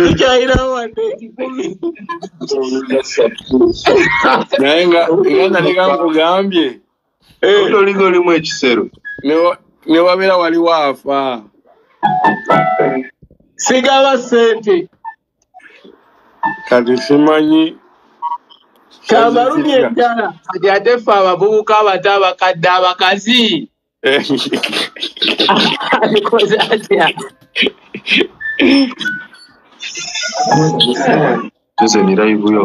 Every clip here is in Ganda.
Ichaira wande kikumi. Nayenga naleka nkugambye. Olingo limu ekisero. Ne wabera wali wafa. Sigaba sente. Kati simanyi. Kamaruni endala. Ati ate ffe abavubuka abato abakadde abakazi. Alikoze atya. Sasa ni live yo.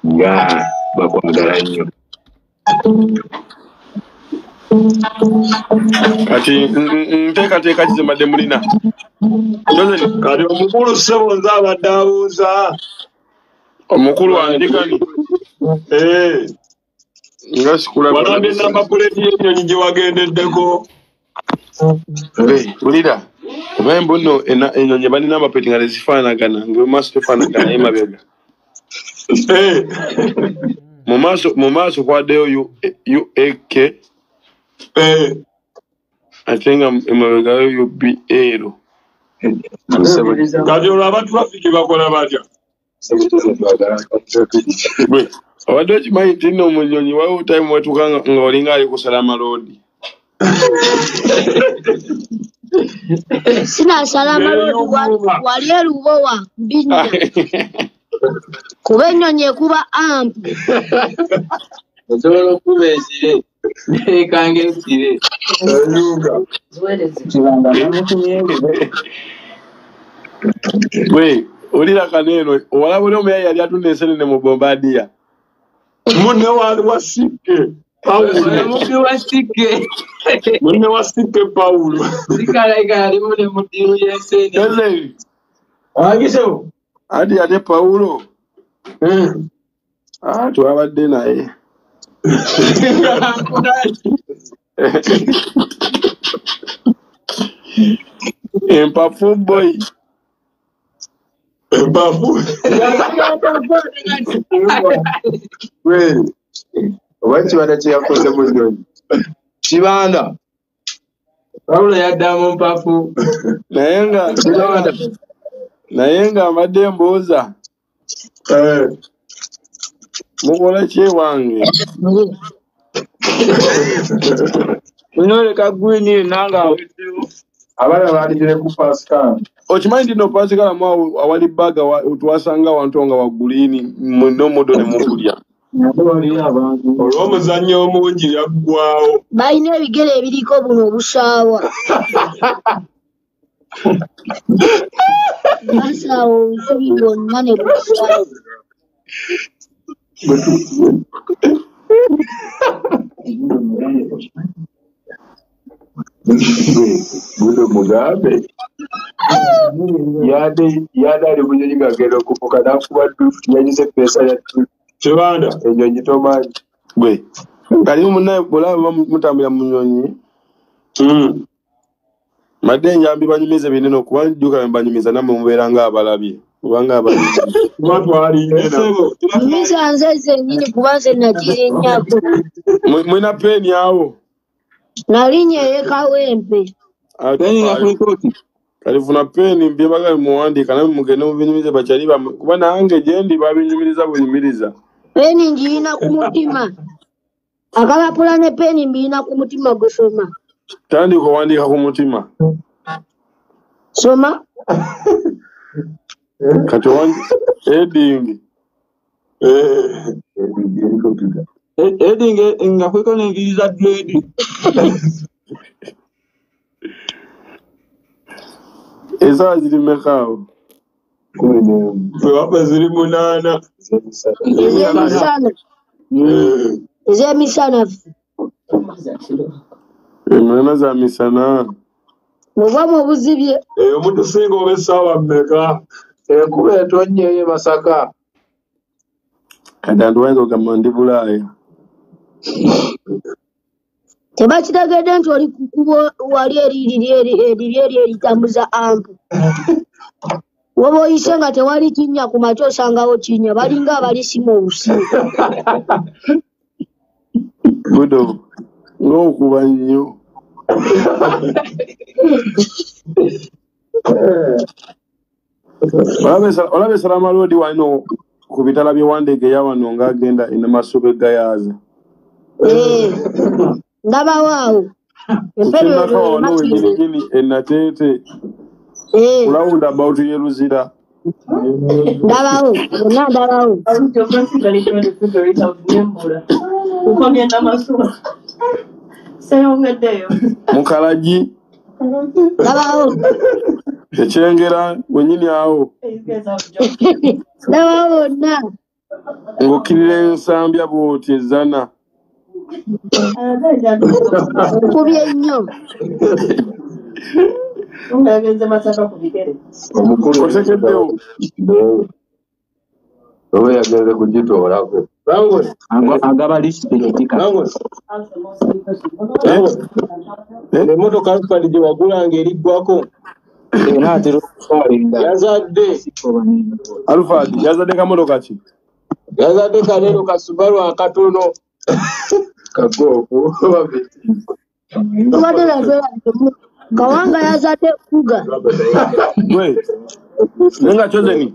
Ya bakwagala nnyo. Kati nteekateeka kizimbadde mulina. Kati omukulu ssebo nze abadde abuuza. Omukulu andikani. Nga sikulaba. Walabye namba puleti y'ennyonyi gye wagendeddeko. Ulira. Obayemba nno ennyonyi balina amapeti nga tezifaanagana nga maaso tefaanagana emabega. Mu maaso kwaddeyo UAK. Ate nga emabegayo UBL. Kati olwo abatrafiki bakola batya? Obadde okimanyi nti nno omunyonyi waliwo time wetuuka nga olinga ali kusala amaloodi. Sinasala amaloodi wali erubowa mbinnya. Kuba ennyonyi ekuba ampu. Osobola okuba ekire. Ekanga ekire. Olira kaneeno owalabula omuyayi yali atunda ensenene mu Bombardier. Munne wasikke munne wasikke Pawulo. Sikalaika yali mune mudiru y'ensenene. Wagisewo? Ati ate Pawulo. Twabadde naye. Empafu boy. Empafu. Oba kibanda kye yakoze mu nnyonyi. Kibanda. Pawulo yadda mu mpafu. Naye nga mbadde mbuuza. Mukola ki ewange? Unoleka gwini nanga aweddewo. Abana baligire ku Pascal. Okimanyi nti no Pascal mu awali baga twasanga wantu nga wagulini muno mudo ne mukulya. Olw'omuzannyo omungi yaggwawo. Balina ebigere ebiriko buno obusaawa. Basaawa obusubi bwonna ne busaawa. Gudo mugambe. Yade ali bunyonyi gagenda okufuka n'akuba drift yagize pesa ya drift. Kibanda ennyonyi tomanyi. Kalimu munnaye bulaba mutambula mu nnyonyi. Madde njambi banyumize binene okuba njjuka banyumiza nammwe mubeera ng'abalabye. Kubanga abanyumiza. Kuba twalinnye nabo. Nyumiza nze nzennyini kuba nze nagira ennyako. Mwina peeni awo? Nalinnya ey'ekawempe. Peeni nga ku nkooti. Kalifuna peeni mbyebaga muwandiika nammwe mugende mubinyumize bakyali bammwe. Kuba nange gye ndi babinyumiriza bunyumiriza. Peeni njirina ku mutima. Akalapula ne peeni mbirina ku mutima gusoma. Tandika owandiika ku mutima. Soma. Kati heading. Heading nga kweko n'enviriza dread. Eza ziri mekaawo? Wapa ziri 8. Ez'emisana. Emana za misana. Muba mu buzibye. Omuntu singa oba essaawa mmeka? Enkuba etonnye ye Masaka. Kati andiwayinza okugamba ndi Bulaaya. Tebakitegedde nti oli ku kkubo wali eriri eritambuza ampu. Woba oyise nga tewali kinnya ku makya osangawo kinnya balinga abalisima obusimu. Gudo ng'okuba nnyo. Olabe salama lodi wano ku bitala by'Wandege yawano ng'agenda Namasube gayaza. Ndaba waawo. Kusinaka wano wenyini enatete. Kulawunda about Yeruzira. Ndabawo. Yonna ndabawo. Mukalagi. Ndabawo. Ekyengera wenyini awo. Ndabawo na. Ng'okkirira ensambya bw'oti ezzana. Kubye nnyo. Otekeddewo. Owe yageze kugitoolako. Agaba disitulikiti emmotoka Alfred gye wagulanga eriggwako yazadde Alfred yazadde kamotoka ki? Yazadde kalero ka Subaru akatono kagoofu Kawanga yazadde kuga. We nenga chozeni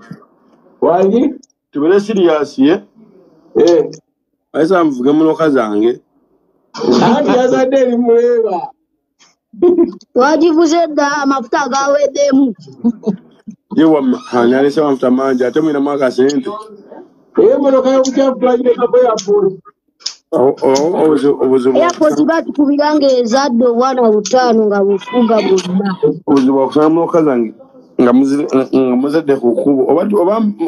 wangi tubere serious aisa mvuge munoka zange anti yazadde erimuleba wagivuze dda amafuta gaweddemu. yewa hanyalese amafuta mangi ate mwina mwaka sente emmotoka y'obukyafu bagireka airport airport batukubiranga ezadde obwana 5 nga bufuga bwonna. obuzibu okusanga munoka zange nga muzadde ku kkubo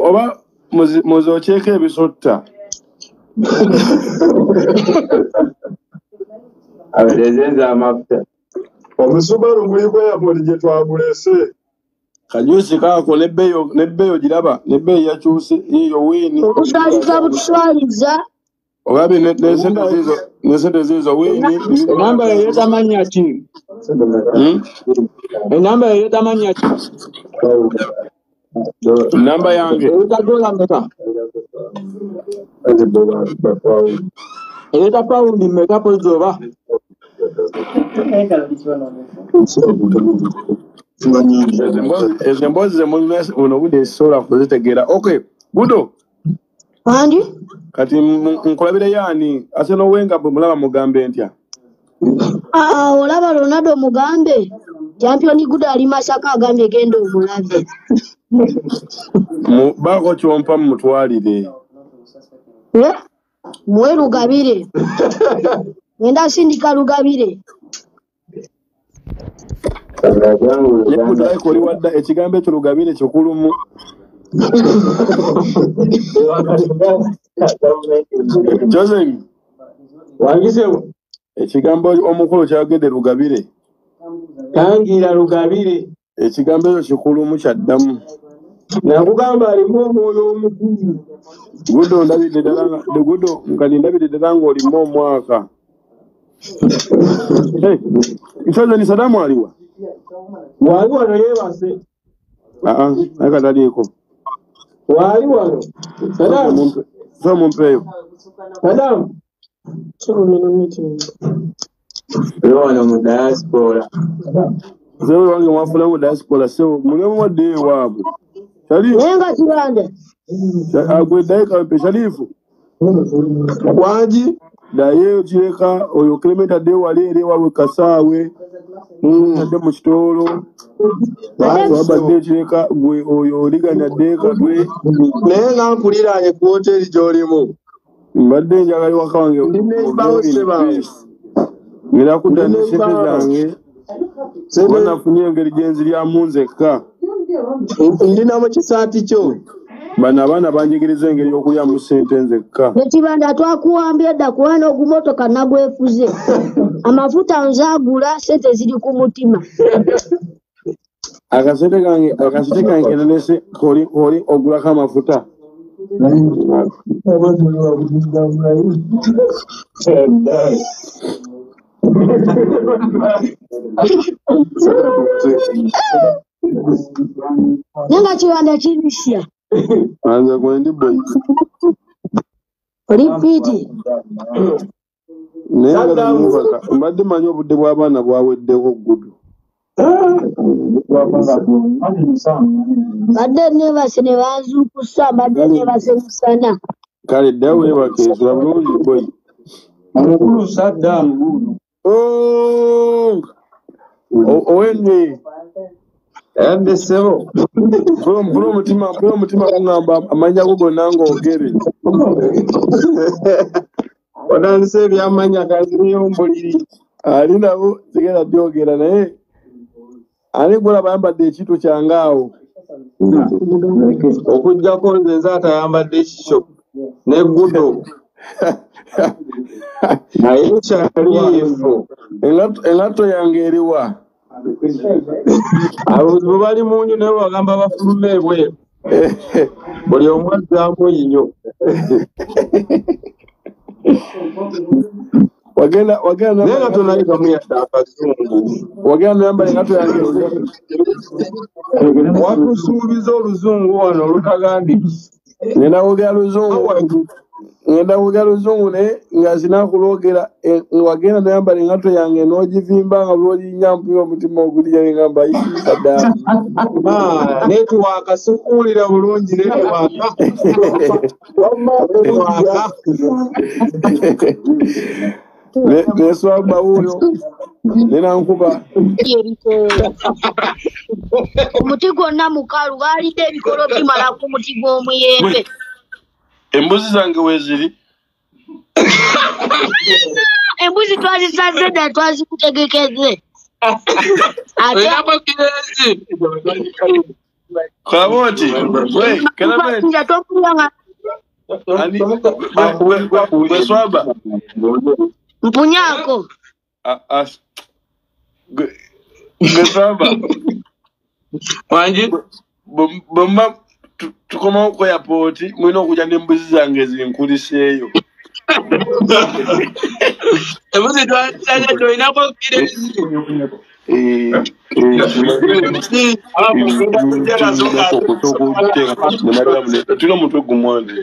oba muzookyeko ebisotta aberezenza amafuta Omusubaru guliko airport gye twagulese kajusi kaako nebbeeyo giraba nebbeeyi yakyuse yiyo wiini okuswaliza butuswaliza ogabe nesente zizo wiini enamba yayeta mannya ki? Enamba yayeta mannya ki? namba yange Dola meka? Eyeta paundi meka pozoba? ezo emboozi zemunywa buno budde ezisobola kuzitegeera. Okay, Gudo andi kati nkulabire yaani ate n'owenga bwe mulaba mugambe ntya? Olaba Ronaldo mugambe champion Gudo ali Masaka agambye genda omulabe. Baako kyompa mutwalire muwe Lugabire ngenda sindika Lugabire. Oli wadda ekigambo ekyo Lugabire kikulumu. Joseph wangisewo ekigambo omukulu kyagedde Lugabire tangira Lugabire ekigambo ekyo kikulumu kyaddamu nakugamba alimu omwoyo omukulu Gudo ndabidde ddala ng'olimu omwaka ekyozo ni Sadamu aliwa wali wano yeebase naye kataliiko wali wano Sadamu so mumpeeyo Sadamu wano mu diaspora sewe wange mwafuna mu diaspora sewe mulimu wadde ewaabwe Nenga kirande agweddayo mpe Sharifu wangi daye kireka oyo Clement adde wali eri ewaabwe Kasaawe adde mu Kitolo wabadde kireka gwe oyo oliganya dde Katwe naye nga mpuliranye ku hoteri gy'olimu mbadde njagala waka wange ngera kudda ne sente zange kuba nafunye engeri gye nziryamu nzekka ndinamu kisaati kyo bano abaana banjigiriza engeri y'okulyamu ssente nzekka nekibanda twakuwambye edda kubanga ogumotoka nagwefuze amafuta nzaagula sente ziri ku mutima akasente kange kenenese oli ogulako amafuta nenga kibanda kirisya anze gwe ndi boy oli piti mbadde manyi obudde bw'abaana bwaweddeko Gudo. Badde neebase ne banzuukusa badde neebase musana. Kale ddawe weebake nsula bulungi boy. Omukulu Saddam Gudo. Owenne Ende sebo. mpula omutima kuŋŋamba amannya go gonna ng'ogere. Onanse ebyamanya gaziriyo mbuliri. Ali nabo sigenda byogera naye ani gula bayambadde ekintu kyange awo. Okujjako nze nze atayambadde ekisho ne Gudo. Naye kyaliifo. Engatto yange eriwa. Abo bali munju naye bagamba bafulume ebweru. Buli omu azzaamu yinyo. Wagenda naye nga tonayitamu yadde akazungu. Wagenda noyambala engatto yange. Watusuubiza oluzungu wano olutagandiki. Ngenda kwogera luzungu naye nga sinakulogera wagenda noyambala engatto yange n'ogivimba nga lw'olinnya mpira omutima ogulya ngamba yisiika ddala. Netiwaaka sikuwulira bulungi netiwaaka. Neswaba wuuyo nenankuba. Omuti gwonna mukalu baalidde ebikolo bimala ku muti gw'omuyembe. Embuzi zange weeziri? Embuzi twazisaze dda twazikutegekeze. Kalaboti Beswaba Mpunyako Beswaba Wanji Bomba tukomawo ku airport mulina okujja n'embuzi zange zinkuliseeyo. Embuzi twazisaze tolinako kirezi. Tuna omutwe gumwande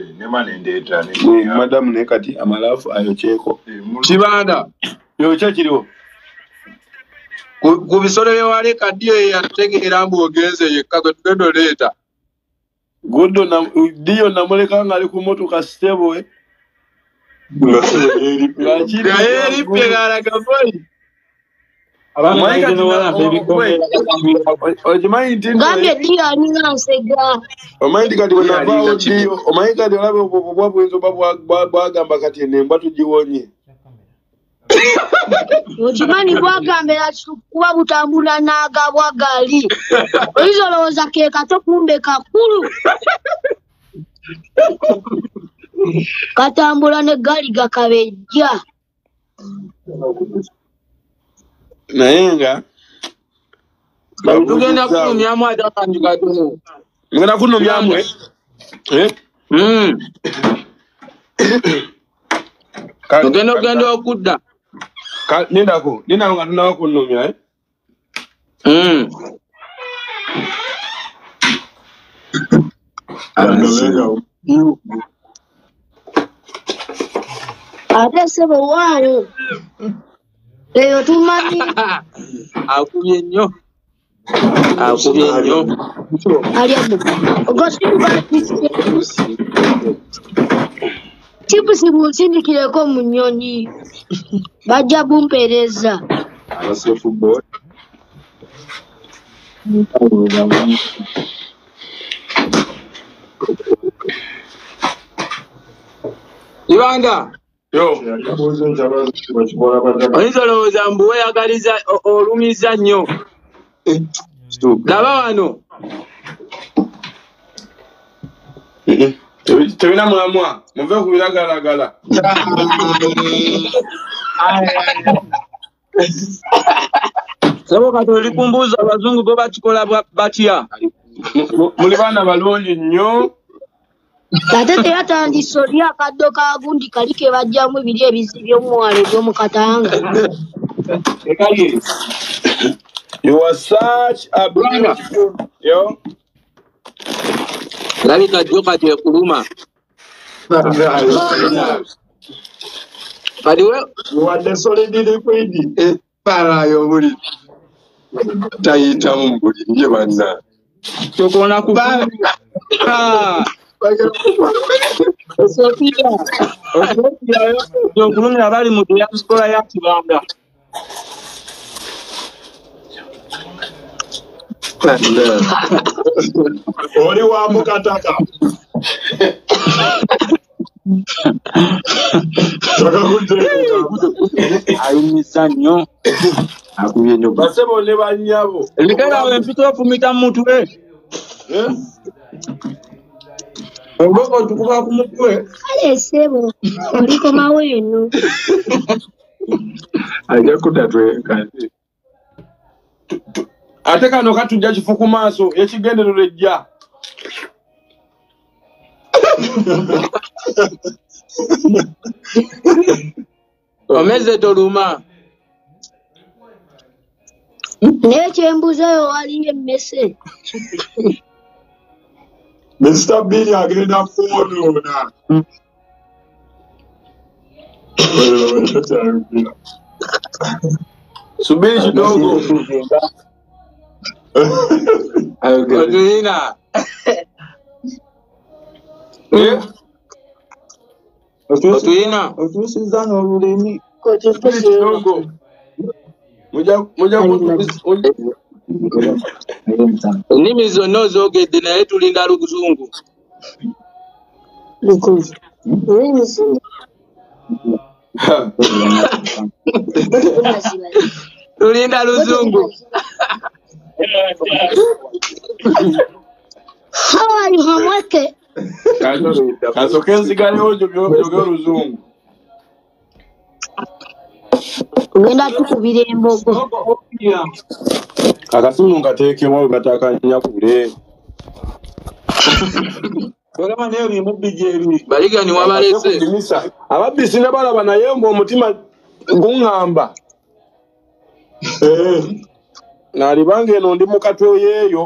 madamu naye kati amalaafu ayokyeko Kibanda yokya kiriwo ku bisolo byewali kadiyo yatutegeera mbu ogenze yekka gwe tugenda oleeta. Gudo diyo namuleka nga ali ku motoka stable ng'ayeripye ng'alaga boyi. gambye ddiyo alina nsega. Omanyi kati bwe navaawo ddiyo omanyi kati olabe obwo buyinza oba bwagamba kati ennembwa tugiwonye. Okimanyi bwagambera kuba butambula n'agabwa gali. Oyinza olowooza ke kato kumbe kakulu. Katambula ne gali gakabejja. Naye nga tugenda kunomyamu ate akantu katono. Ngenda kunomyamu Ogenda okudda. Nindako nga tunaba kunomya Ate sebo wano eyo tumanyi akubye nnyo aliamu ogosimba tipusi bunsindikireko mu nnyonyi bajja bumpeereza. Ibanga oyinza olowooza mbu weeyagaliza olumiza nnyo. Laba wano tebina mulamwa muve ku biragalagala. sebo kati oli kumbuuza abazungu bo bakikola batya. Muli baana balungi nnyo. Ate teyatandise oli akaddo ka gundi kali ke bajjamu ebiri ebizi by'omuwala eby'omu Katanga. You are such a beautiful yo. Labika jjo kati ekuluma. Kadiwe wadde solid liquid para yobuli tayita mumbuli nje banza tokona ku Sofia yo abali mu diaspora ya Kibanda oli wa mukataka ayimisanyo akuye nyo basebo ne banyabo likala wempito ofumita mutwe Mboko tukuba ku mutwe kale sebo oliko maweno ajja kutatwe kandi ate kano katujja kifu ku maaso ekigenderero ejja omeze toluma nekyembuzayo waliyo emmese Mr. Billy agenda kuwonoona subiri kidogo Odulina Otulina otusiza n'olulimi subiri kidogo muja ennimi zonna ozoogedde naye tulinda luzungu tulinda luzungu How are you, Hamweke? kasoke nzigalewo byogera oluzungu Ngenda tukubira embogo. akasimu ngateekemu gatakanya kule baligani wabalese ababbisi ne balaba naye mbu omutima guŋŋamba naalibanga eno ndi mu katwe yeeyo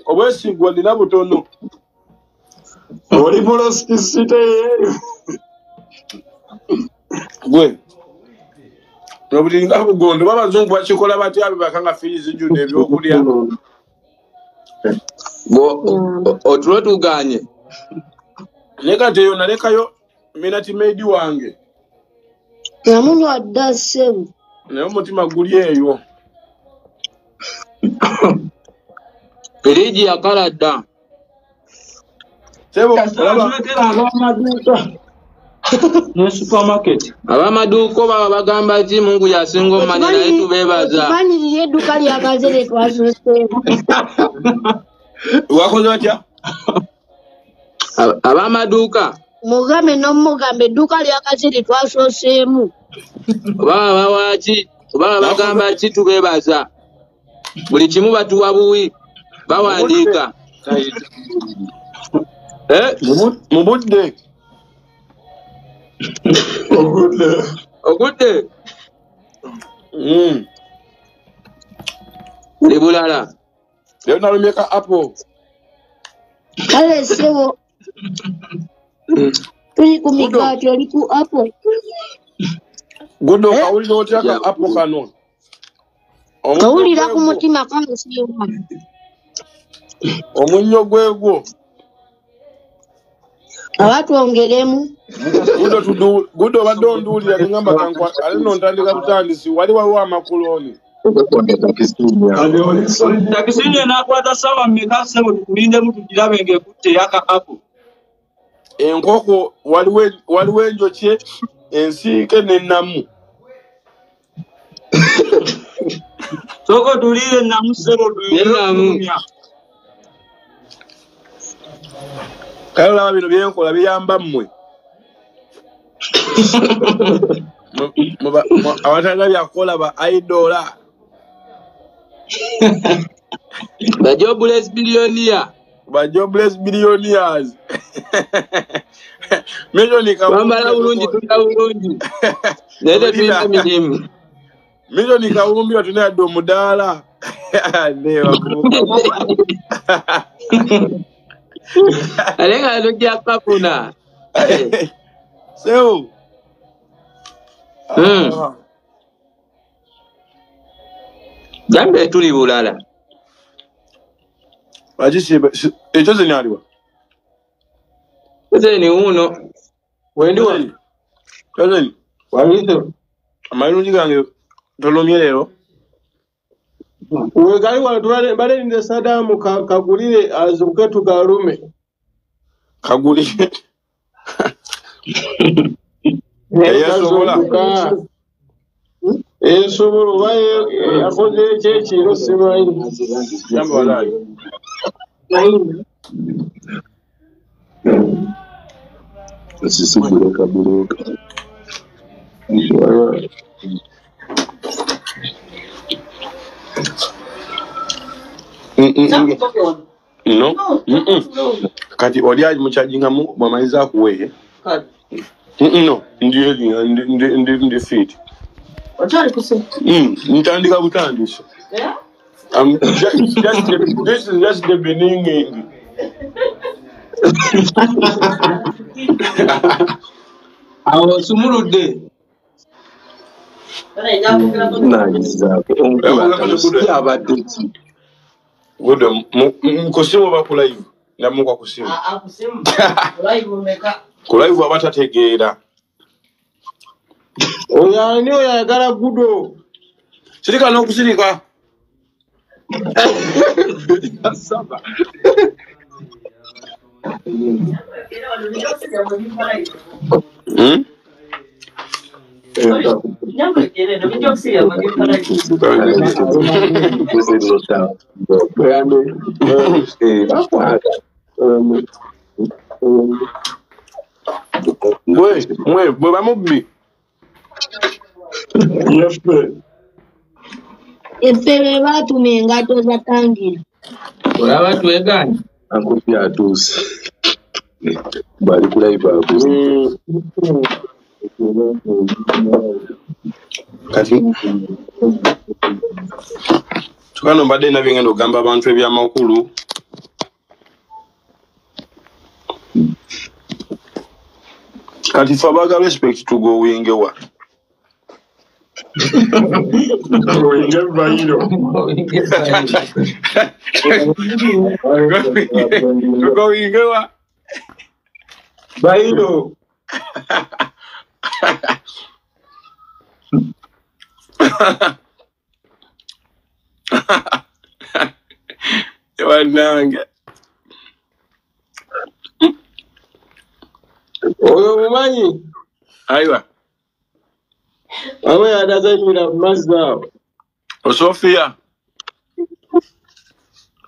obwesigwa ndina butono oli mulostisite yeeyo gwe nobulinga bugondo babazungu bakikola batya bibakanga firi zijjudde ebyokulya otulo tuganye naye kati eyo nalekayo minati meidi wange Namunywa dda ssebo. naye omutima guli eyo firiji yakala dda sebo ne supermarket abamaduuka baba bagamba ki Mungu yasinga omanyi naye tubeebaza Manyi edduka lyakazere twasoseemu. wakoze batya abamaduuka Mugambe n'omugambe edduka lyakazere twasoseemu. baba bawaki baba bagamba ki tubeebaza buli kimu batuwa buwi bawandiika mu budde ogudde libulala leero nalumyeka apple Kale ssebo tuli ku migaati oli ku apple. Gudo kawulira otya ka apple kano Kawulira ku mutima kansiima. omunnyo gwegwo Abatwongeremu. Gudo obadde onduulira neŋŋamba kankwa ale no ntandika butandisi wali waliwo amakuloni takisini enakwata sawa mmeka ssebo tukulindemu tugirabe ng'ekutte yaka apo enkoko waliwo enjokye ensiike n'ennamu soko tuliire ennamu ssebo ennamu kale olaba bino byenkola biyamba mmwe abatanda byakukola ba idola ba jobless billionaires bambala bulungi tulya bulungi naye tetulina mirimu milioni kawumbi batuna yadde omudaala Alenga ndokia kapuna. Seo. Jambe tuli bulala. Ajisi ejo zenyaliwa. Ni uno. Wendiwa. Tazeni. Walito. Amayirungi gange tolomye lero. Wegali watwale bale nde Sadamu kagulire azuke tugalume. Kagulire. Yasobola. Esobolo baye yakoze kyekiro simanyi. Jambo walai. Olw'okumuleka buleka. No. Kati oli mukyajinga mu bwamaliza kuwe. No, ndi fit. Ochari kuse. Ntandika butandisha. Yeah? This is just the beginning. Awo sumulude. Gudo mkusimu bakula hivi na Mungu akusimu. Akusimu. Live umeka. Kulaivu abatategeera. Oyani oyagala Gudo. Sirika n'okusirika. Saba. Mwe bamubbi. Effe baatuma engato za tangira. Olaba tweganye. Ankupi atuuse. Bali kulaiva akuze. Kati tukano mbadde nabingendo gamba abantu ebyamakulu. Kati fabaga respect to go wingewa. Oyinge bayiro. Go wingewa. Bayiro. Wananga. Oyo mumanyi. Aiwa. Awe adazanyira mazda. Osofia.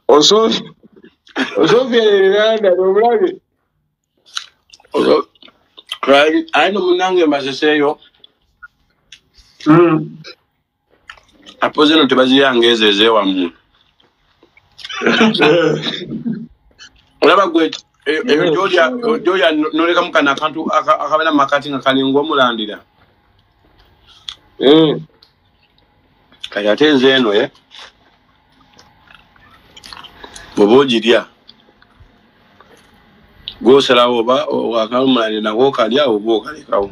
Osofia eranda nomulage. Right, I know munange maseseyo. Apoze no tebazi yange ezeze wamu. Olaba gwe Joya noleka mukana akantu akabena makati nga kalingo mulandira. Kaya tenze eno Bobojiria. Go selawo ba wakalumali na go kalya obo kalikawo.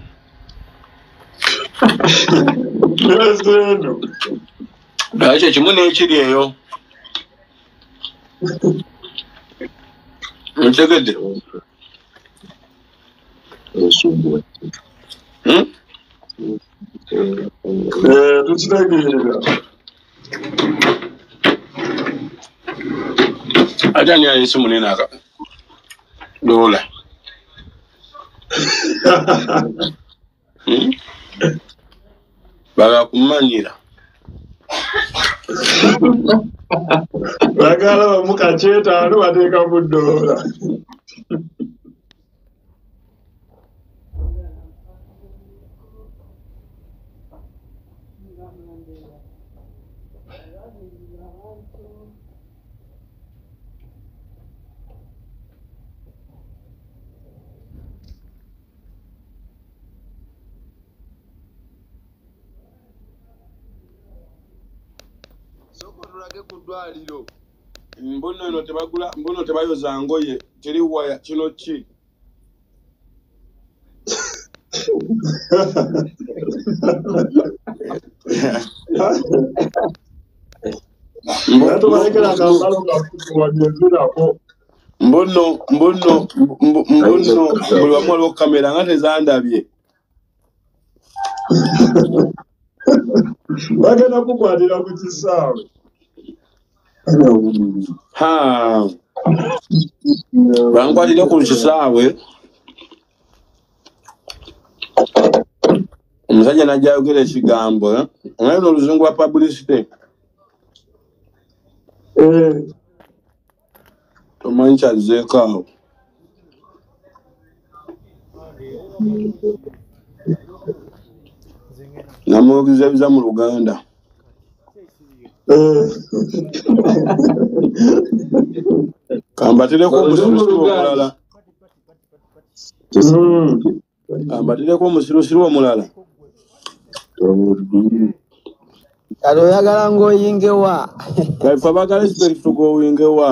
Ache chimune ekiri eyo. Mtegede. Osubwe. Tuchitagira. Acha ni Yesu munene aka. Dola. Baga kumanyira. Bagala bamukacheta anu bateka budola. Soko tulage kudwaliro. Mbono eno tebayoza ngoye kiri waya kino ki mbono buli wamu waliwo kamera nga tezandabye bagenda kukwatira ku kisaawe bankwatire ku kisaawe omusajja najja ayogera ekigambo omanyi oluzungu lwa publicity tomanyi kyazzeeko awo namwogeza ebiza mu Luganda kambatireko omusirusiru omulala kambatireko omusirusiru omulala kale oyagala ng'oyingewa kaife abagala respect tug'oyingewa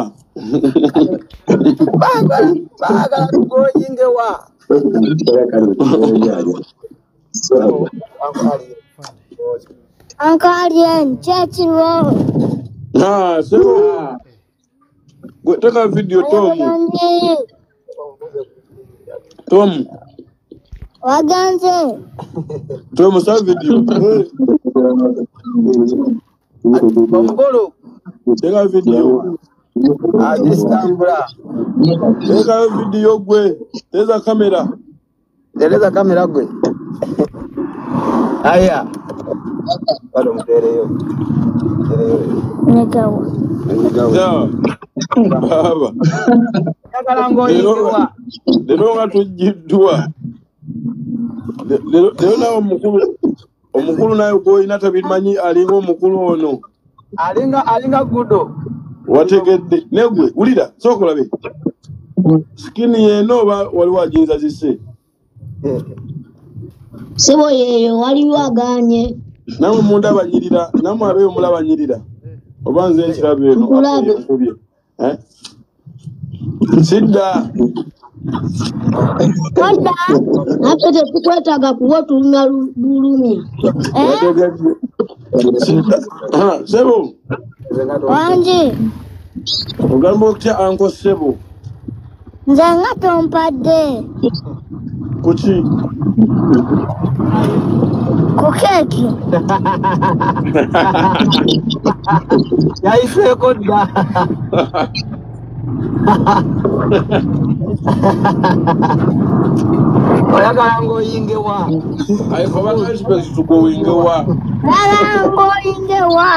baagala tug'oyingewa Uncle Alien, Churchill. So go take a video, Tom. Waganze. Tom, start video. Take a video. This camera. Take a video, go. There's a camera. There is a camera, go. Aya. Pardon, Baba. Lero nga tujiddwa. Lero nawe omukulu naye gw'olina tabimanyi alinga omukulu ono. Alinga Gudo. Wategedde. Negwe, wulira, sooka olabe. Sikini yeno oba waliwo ajinza zise. Sebo yeyo waliwo aganye. Namwe munda abanyirira, namwe abeyo mulaba nyirira. Oba nze ekirabe eno akubye. Sidda. Kodda, napete tukwetaga kuwo tulumya lulumya. Sidda. Sebo. Wanje. Ogamba otya anko Sebo? Nze nga tompadde. Kuki? Ku keeki. Yayiseeko dda. Oyagala ng'oyingewa. Kaife abagala respect tug'oyingewa. Lala ng'oyingewa.